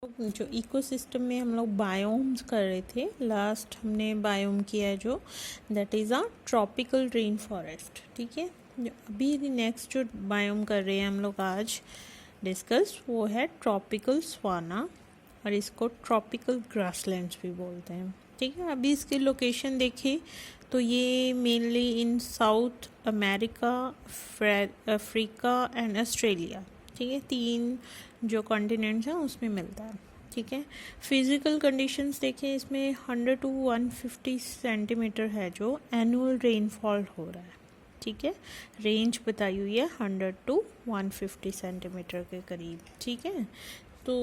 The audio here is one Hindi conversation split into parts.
जो इकोसिस्टम में हम लोग बायोम्स कर रहे थे, लास्ट हमने बायोम किया है जो that is a tropical rain forest. ठीक है, अभी नेक्स्ट जो बायोम कर रहे हैं हम लोग आज डिस्कस वो है ट्रॉपिकल सवाना, और इसको ट्रॉपिकल ग्रासलैंड्स भी बोलते हैं। ठीक है, अभी इसकी लोकेशन देखिए तो ये mainly in south America, Africa and Australia, ठीक है, 3 जो कॉन्टिनेंट्स हैं उसमें मिलता है। ठीक है, फिज़िकल कंडीशंस देखें, इसमें 100 to 150 सेंटीमीटर है जो एनुअल रेनफॉल हो रहा है। ठीक है, रेंज बताई हुई है 100 to 150 सेंटीमीटर के करीब। ठीक है, तो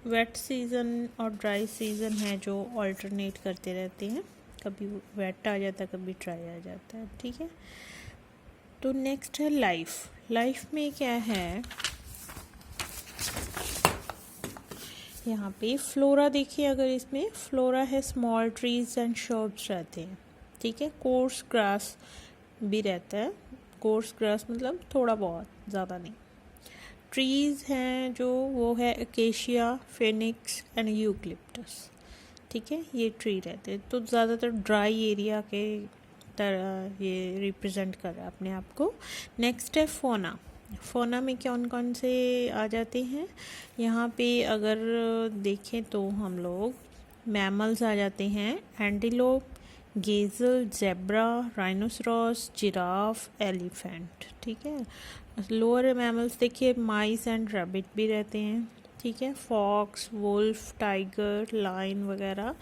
वेट सीज़न और ड्राई सीज़न है जो ऑल्टरनेट करते रहते हैं, कभी वेट आ जाता है कभी ड्राई आ जाता है। ठीक है, तो नेक्स्ट है लाइफ में क्या है, यहाँ पे फ्लोरा देखिए, अगर इसमें फ्लोरा है स्मॉल ट्रीज एंड शर्ब्स रहते हैं। ठीक है, कोर्स ग्रास भी रहता है, कोर्स ग्रास मतलब थोड़ा बहुत, ज़्यादा नहीं। ट्रीज़ हैं जो वो है अकेशिया, फेनिक्स एंड यूकलिप्टस। ठीक है, ये ट्री रहते हैं, तो ज़्यादातर ड्राई एरिया के तरह ये रिप्रेजेंट कर रहा है अपने आप को। नेक्स्ट है फोना में कौन कौन से आ जाते हैं, यहाँ पे अगर देखें तो हम लोग मैमल्स आ जाते हैं, एंटीलोप, गेज़ल, जेब्रा, राइनोसरॉस, जिराफ, एलिफेंट। ठीक है, लोअर मैमल्स देखिए माइस एंड रैबिट भी रहते हैं। ठीक है, फॉक्स, वुल्फ, टाइगर, लायन वगैरह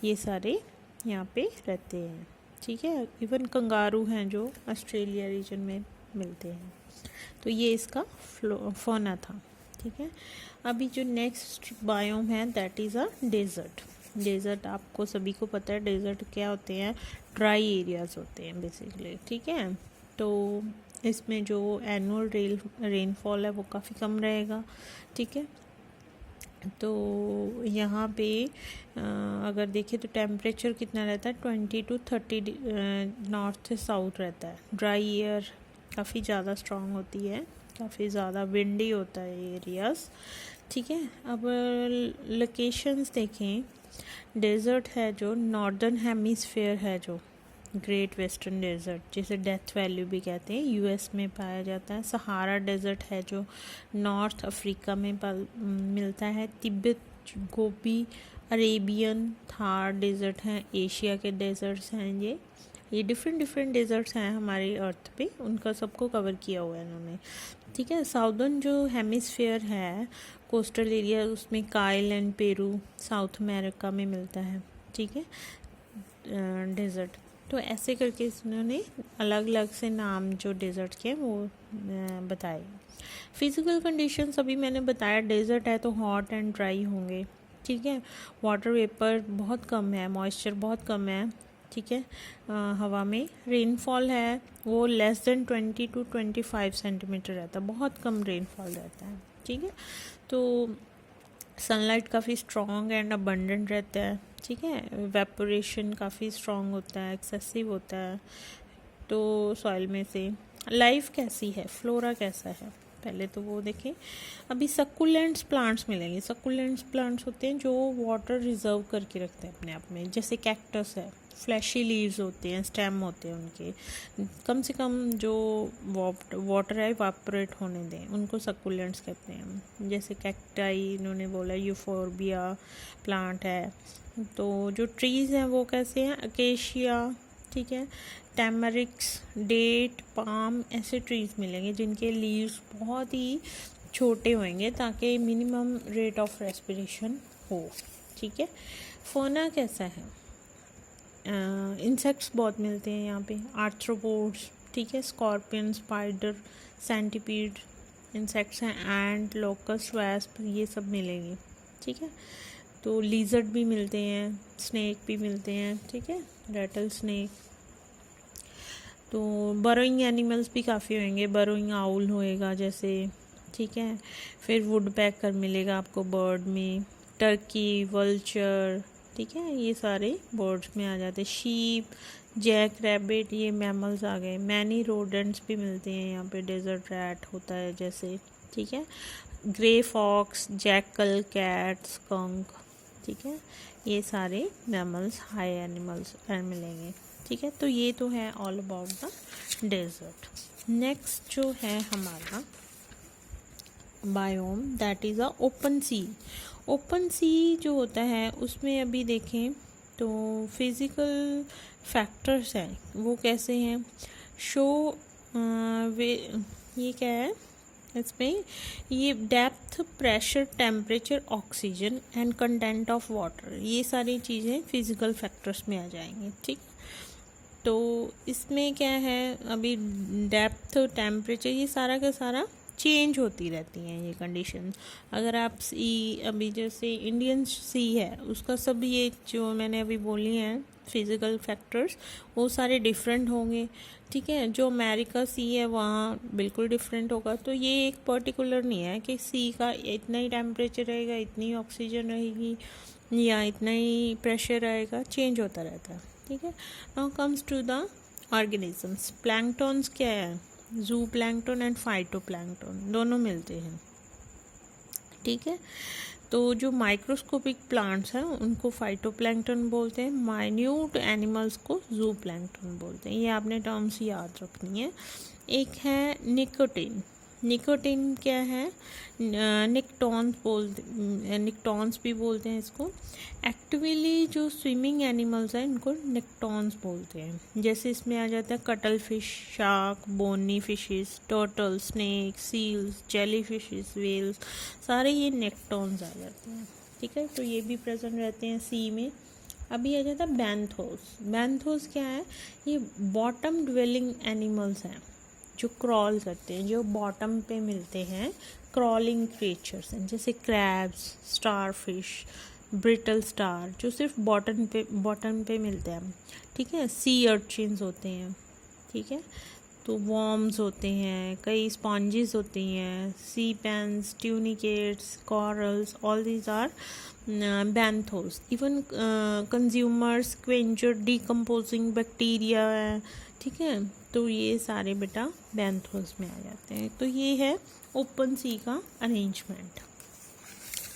ये सारे यहाँ पे रहते हैं। ठीक है, इवन कंगारू हैं जो ऑस्ट्रेलिया रीजन में मिलते हैं। तो ये इसका फौना था। ठीक है, अभी जो नेक्स्ट बायोम है दैट इज़ अ डेजर्ट आपको सभी को पता है डेजर्ट क्या होते हैं, ड्राई एरियाज़ होते हैं बेसिकली। ठीक है, तो इसमें जो एनुअल रेनफॉल है वो काफ़ी कम रहेगा। ठीक है, तो यहाँ पे अगर देखें तो टेम्परेचर कितना रहता है, 20 to 30 नॉर्थ से साउथ रहता है। ड्राई एयर काफ़ी ज़्यादा स्ट्रॉन्ग होती है, काफ़ी ज़्यादा विंडी होता है एरियाज़। ठीक है, अब लोकेशंस देखें, डेजर्ट है जो नॉर्दर्न हेमिस्फेयर है जो ग्रेट वेस्टर्न डेजर्ट, जिसे डेथ वैली भी कहते हैं, यूएस में पाया जाता है। सहारा डेजर्ट है जो नॉर्थ अफ्रीका में मिलता है। तिब्बत, गोबी, अरेबियन, थार डेजर्ट हैं, एशिया के डेजर्ट्स हैं। ये डिफरेंट डेजर्ट्स हैं हमारी अर्थ पे, उनका सबको कवर किया हुआ है इन्होंने। ठीक है, साउदर्न जो हेमिस्फेयर है कोस्टल एरिया, उसमें Kyle and Peru south America में मिलता है। ठीक है, डेजर्ट तो ऐसे करके इन्होंने अलग अलग से नाम जो डेजर्ट के वो बताए। फिज़िकल कंडीशंस अभी मैंने बताया, डेजर्ट है तो हॉट एंड ड्राई होंगे। ठीक है, वाटर वेपर बहुत कम है, मॉइस्चर बहुत कम है। ठीक है, हवा में रेनफॉल है वो लेस देन 20 to 25 सेंटीमीटर रहता है, बहुत कम रेनफॉल रहता है। ठीक है, तो सनलाइट काफ़ी स्ट्रॉन्ग एंड अबंडेंट रहता है। ठीक है, वेपोरेशन काफ़ी स्ट्रॉन्ग होता है, एक्सेसिव होता है तो सॉइल में से। लाइफ कैसी है, फ्लोरा कैसा है, पहले तो वो देखें। अभी सक्कुलेंट्स प्लांट्स मिलेंगे। सक्कुलेंट्स प्लांट्स होते हैं जो वाटर रिजर्व करके रखते हैं अपने आप में, जैसे कैक्टस है, फ्लैशी लीव्स होते हैं, स्टेम होते हैं उनके, कम से कम जो वाटर है इवापोरेट होने दें, उनको सक्कुलेंट्स कहते हैं। जैसे कैक्टाई इन्होंने बोला, यूफोर्बिया प्लांट है। तो जो ट्रीज़ हैं वो कैसे हैं, अकेशिया, ठीक है, टैमरिक्स, डेट, पाम, ऐसे ट्रीज़ मिलेंगे जिनके लीव्स बहुत ही छोटे होंगे ताकि मिनिमम रेट ऑफ रेस्पिरेशन हो। ठीक है, फोना कैसा है, इंसेक्ट्स बहुत मिलते हैं यहाँ पे, आर्थ्रोपोड्स, ठीक है, स्कॉर्पियन, स्पाइडर, सेंटीपीड इंसेक्ट्स हैं, एंट, लोकस्ट, वैस्प, ये सब मिलेंगे। ठीक है, तो लिजर्ड भी मिलते हैं, स्नेक भी मिलते हैं। ठीक है, रेटल स्नेक। तो बरोइंग एनिमल्स भी काफ़ी होंगे, बरोइंग आउल होएगा जैसे। ठीक है, फिर वुड पैकर मिलेगा आपको बर्ड में, टर्की, वल्चर, ठीक है, ये सारे बर्ड्स में आ जाते हैं। शीप, जैक रैबिट, ये मैमल्स आ गए। मैनी रोडेंट्स भी मिलते हैं यहाँ पे, डेजर्ट रैट होता है जैसे। ठीक है, grey fox, jackal, cat, skunk, ठीक है, ये सारे मैमल्स हाई एनिमल्स मिलेंगे, ठीक है। तो ये तो है all about the desert. Next जो है हमारा biome that is a open sea. Open sea जो होता है उसमें अभी देखें तो फिज़िकल फैक्टर्स हैं, वो कैसे हैं, शो वे, ये क्या है इसमें, ये depth, pressure, temperature, oxygen and content of water, ये सारी चीज़ें फिज़िकल फैक्टर्स में आ जाएंगी, ठीक। तो इसमें क्या है, अभी डेप्थ, टेम्परेचर, ये सारा का सारा चेंज होती रहती हैं ये कंडीशन। अगर आप सी, अभी जैसे इंडियन सी है उसका सब ये जो मैंने अभी बोली हैं फिज़िकल फैक्टर्स वो सारे डिफरेंट होंगे, ठीक है। जो अमेरिका सी है वहाँ बिल्कुल डिफरेंट होगा। तो ये एक पर्टिकुलर नहीं है कि सी का इतना ही टेम्परेचर रहेगा, इतनी ऑक्सीजन रहेगी या इतना ही प्रेशर रहेगा, चेंज होता रहता है, ठीक है। Now comes to the organisms. Planktons क्या है, जू प्लैंकटन एंड फाइटोप्लैंकटन दोनों मिलते हैं, ठीक है। तो जो माइक्रोस्कोपिक प्लांट्स हैं उनको फाइटोप्लैंकटन बोलते हैं, माइन्यूट एनिमल्स को जू प्लैंकटन बोलते हैं। ये आपने टर्म्स याद रखनी है। एक है निकोटिन। निकोटिन क्या है, निक्टॉन्स भी बोलते हैं इसको। एक्टिवली जो स्विमिंग एनिमल्स हैं इनको निक्टॉन्स बोलते हैं। जैसे इसमें आ जाता है cuttlefish, shark, bony fishes, turtle, snake, seals, jellyfishes, whales, सारे ये नेक्टॉन्स आ जाते हैं, ठीक है। तो ये भी प्रेजेंट रहते हैं सी में। अभी आ जाता है बैंथोस। बैंथोस क्या है, ये बॉटम ड्वेलिंग एनिमल्स हैं जो क्रॉल करते हैं, जो बॉटम पे मिलते हैं, क्रॉलिंग क्रिएचर्स हैं, जैसे क्रैब्स, स्टारफिश, ब्रिटल स्टार जो सिर्फ बॉटम पे मिलते हैं, ठीक है। सी अर्चिन्स होते हैं, ठीक है। तो वॉर्म्स होते हैं, कई स्पॉन्जेस होती हैं, sea pens, tunicates, corals, all these are benthos. Even consumers, quencher, decomposing bacteria है, ठीक है। तो ये सारे बेटा बैंथोस में आ जाते हैं। तो ये है ओपन सी का अरेंजमेंट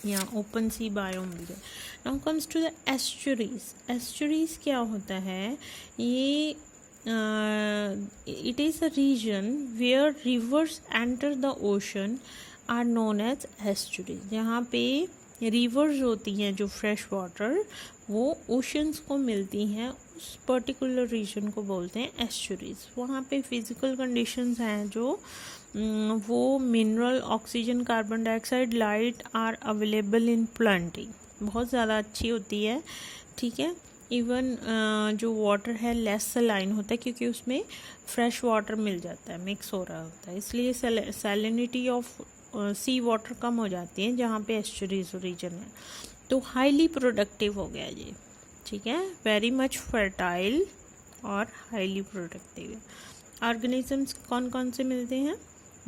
या ओपन सी बायोम भी है। Now comes to the estuaries. Estuaries क्या होता है, ये it is a region where rivers enter the ocean are known as estuaries. जहाँ पे रिवर्स होती हैं जो फ्रेश वाटर वो ओशंस को मिलती हैं, उस पर्टिकुलर रीजन को बोलते हैं एस्चुरीज। वहाँ पे फिज़िकल कंडीशंस हैं जो वो mineral, oxygen, carbon dioxide, light are available in plenty, बहुत ज़्यादा अच्छी होती है, ठीक है। इवन जो वाटर है लेस सलाइन होता है क्योंकि उसमें फ्रेश वाटर मिल जाता है, मिक्स हो रहा होता है, इसलिए सैलिनिटी ऑफ सी वाटर कम हो जाती है जहाँ पे एस्चुरीज रीजन है। तो हाईली प्रोडक्टिव हो गया ये, ठीक है, वेरी मच फर्टाइल और हाईली प्रोडक्टिव है। ऑर्गेनिजम्स कौन कौन से मिलते हैं,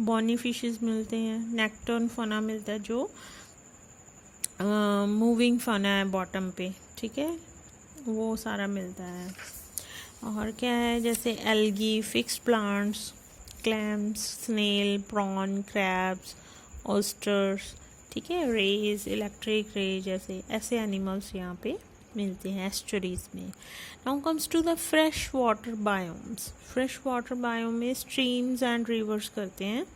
बॉनी फिशेस मिलते हैं, नेक्टर्न फना मिलता है जो मूविंग फना है बॉटम पे, ठीक है, वो सारा मिलता है। और क्या है, जैसे algae, fixed plants, clams, snail, prawn, crabs, oysters, ठीक है, रेज, इलेक्ट्रिक रे जैसे ऐसे एनिमल्स यहाँ पे मिलते हैं एस्चुरीज में। Now comes to the fresh water biomes. Fresh water biome में स्ट्रीम्स एंड रिवर्स करते हैं,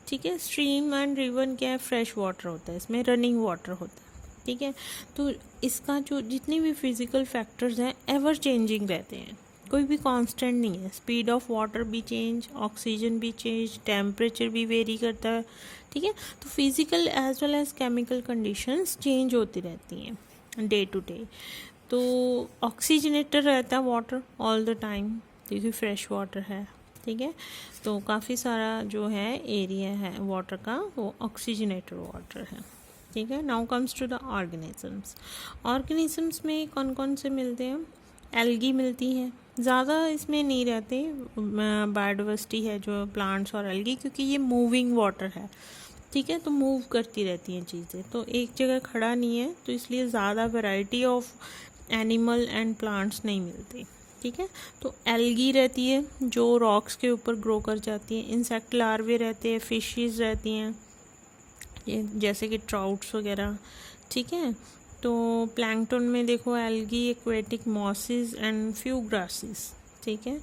ठीक है। स्ट्रीम एंड रिवर क्या है, फ्रेश वाटर होता है, इसमें रनिंग वाटर होता है, ठीक है। तो इसका जो जितने भी फिजिकल फैक्टर्स हैं एवर चेंजिंग रहते हैं, कोई भी कांस्टेंट नहीं है। स्पीड ऑफ वाटर भी चेंज, ऑक्सीजन भी चेंज, टेम्परेचर भी वेरी करता है, ठीक है। तो physical as well as chemical conditions change होती रहती हैं डे टू डे। तो ऑक्सीजनेटर रहता है वाटर ऑल द टाइम क्योंकि फ्रेश वाटर है, ठीक है। तो काफ़ी सारा जो है एरिया है वाटर का वो ऑक्सीजनेटेड वाटर है, ठीक है। Now comes to the organisms. Organisms में कौन कौन से मिलते हैं, एल्गी मिलती है, ज़्यादा इसमें नहीं रहते, बायोडाइवर्सिटी है जो प्लांट्स और एल्गी, क्योंकि ये मूविंग वाटर है, ठीक है। तो मूव करती रहती हैं चीज़ें, तो एक जगह खड़ा नहीं है, तो इसलिए ज़्यादा variety of animal and plants नहीं मिलती, ठीक है। तो एल्गी रहती है जो रॉक्स के ऊपर ग्रो कर जाती हैं, इंसेक्ट लार्वे रहते हैं, फिशेस रहती हैं, ये जैसे कि ट्राउट्स वगैरह, ठीक है। तो प्लैंकटन में देखो algae, aquatic mosses and few grasses, ठीक है।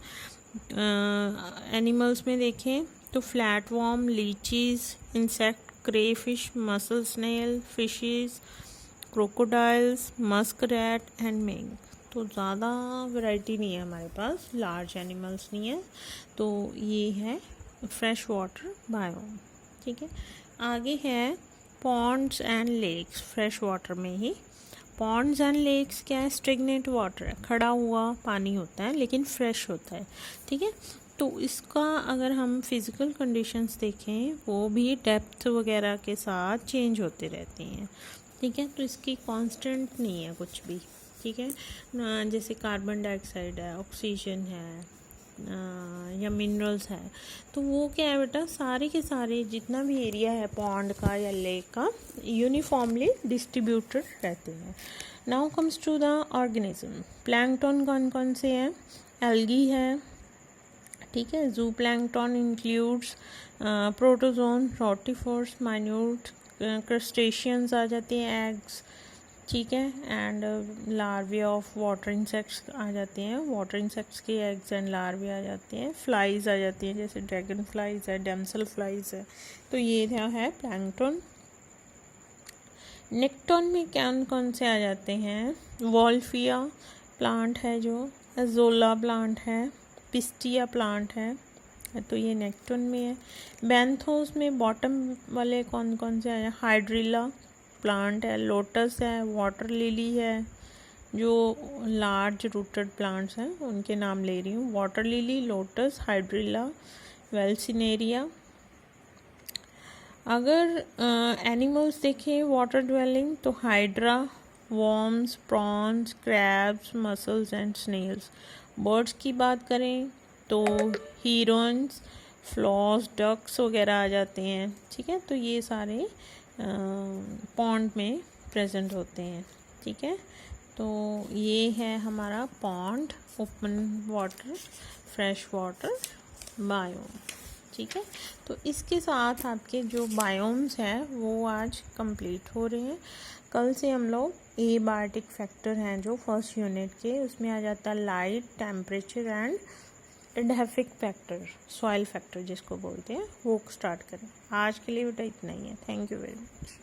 एनिमल्स में देखें तो flatworm, leeches, insect, crayfish, mussel snail, fishes, crocodiles, musk rat and mink. तो ज़्यादा वैरायटी नहीं है हमारे पास, लार्ज एनिमल्स नहीं है। तो ये है फ्रेश वाटर बायोम, ठीक है। आगे है ponds and lakes, fresh water में ही। पॉन्ड्स एंड लेक्स क्या है? स्टेगनेंट वाटर है, खड़ा हुआ पानी होता है लेकिन फ्रेश होता है, ठीक है। तो इसका अगर हम फिज़िकल कंडीशंस देखें वो भी डेप्थ वगैरह के साथ चेंज होते रहती हैं, ठीक है। तो इसकी कांस्टेंट नहीं है कुछ भी, ठीक है। जैसे कार्बन डाइऑक्साइड है, ऑक्सीजन है, या मिनरल्स है, तो वो क्या है बेटा, सारे के सारे जितना भी एरिया है पॉन्ड का या लेक का यूनिफॉर्मली डिस्ट्रीब्यूटेड रहते हैं। Now comes to the organism. Plankton कौन कौन से हैं? एल्गी है, ठीक है। Zooplankton includes protozoan, rotifers, minute crustaceans आ जाते हैं, एग्स, ठीक है। And larvae of water insects आ जाते हैं, वाटर इंसेक्ट्स के एग्स एंड लार्वे आ जाते हैं। फ्लाइज आ जाती हैं, जैसे ड्रैगन फ्लाइज है, डेमसल फ्लाइज है। तो ये है प्लैंकटन। नेक्टन में कौन कौन से आ जाते हैं? वॉल्फिया प्लांट है, जो एजोला प्लांट है, पिस्टिया प्लांट है, तो ये नेक्टन में है। बेंथोस में बॉटम वाले कौन कौन से आए? हाइड्रिला प्लांट है, लोटस है, वाटर लिली है, जो लार्ज रूटेड प्लांट्स हैं उनके नाम ले रही हूँ, water lily, lotus, hydrilla, vallisneria. अगर एनिमल्स देखें वाटर ड्वेलिंग, तो hydra, worms, prawns, crabs, mussels and snails. Birds की बात करें तो हीरोन्स, फ्लॉस, डक्स वगैरह आ जाते हैं, ठीक है। तो ये सारे पॉन्ड में प्रेजेंट होते हैं, ठीक है। तो ये है हमारा pond, open water, fresh water biome, ठीक है। तो इसके साथ आपके जो बायोम्स हैं वो आज कंप्लीट हो रहे हैं। कल से हम लोग एबायोटिक फैक्टर हैं जो फर्स्ट यूनिट के, उसमें आ जाता है light, temperature and edaphic factor, soil factor जिसको बोलते हैं, वो स्टार्ट करें। आज के लिए बेटा इतना ही है। Thank you very much.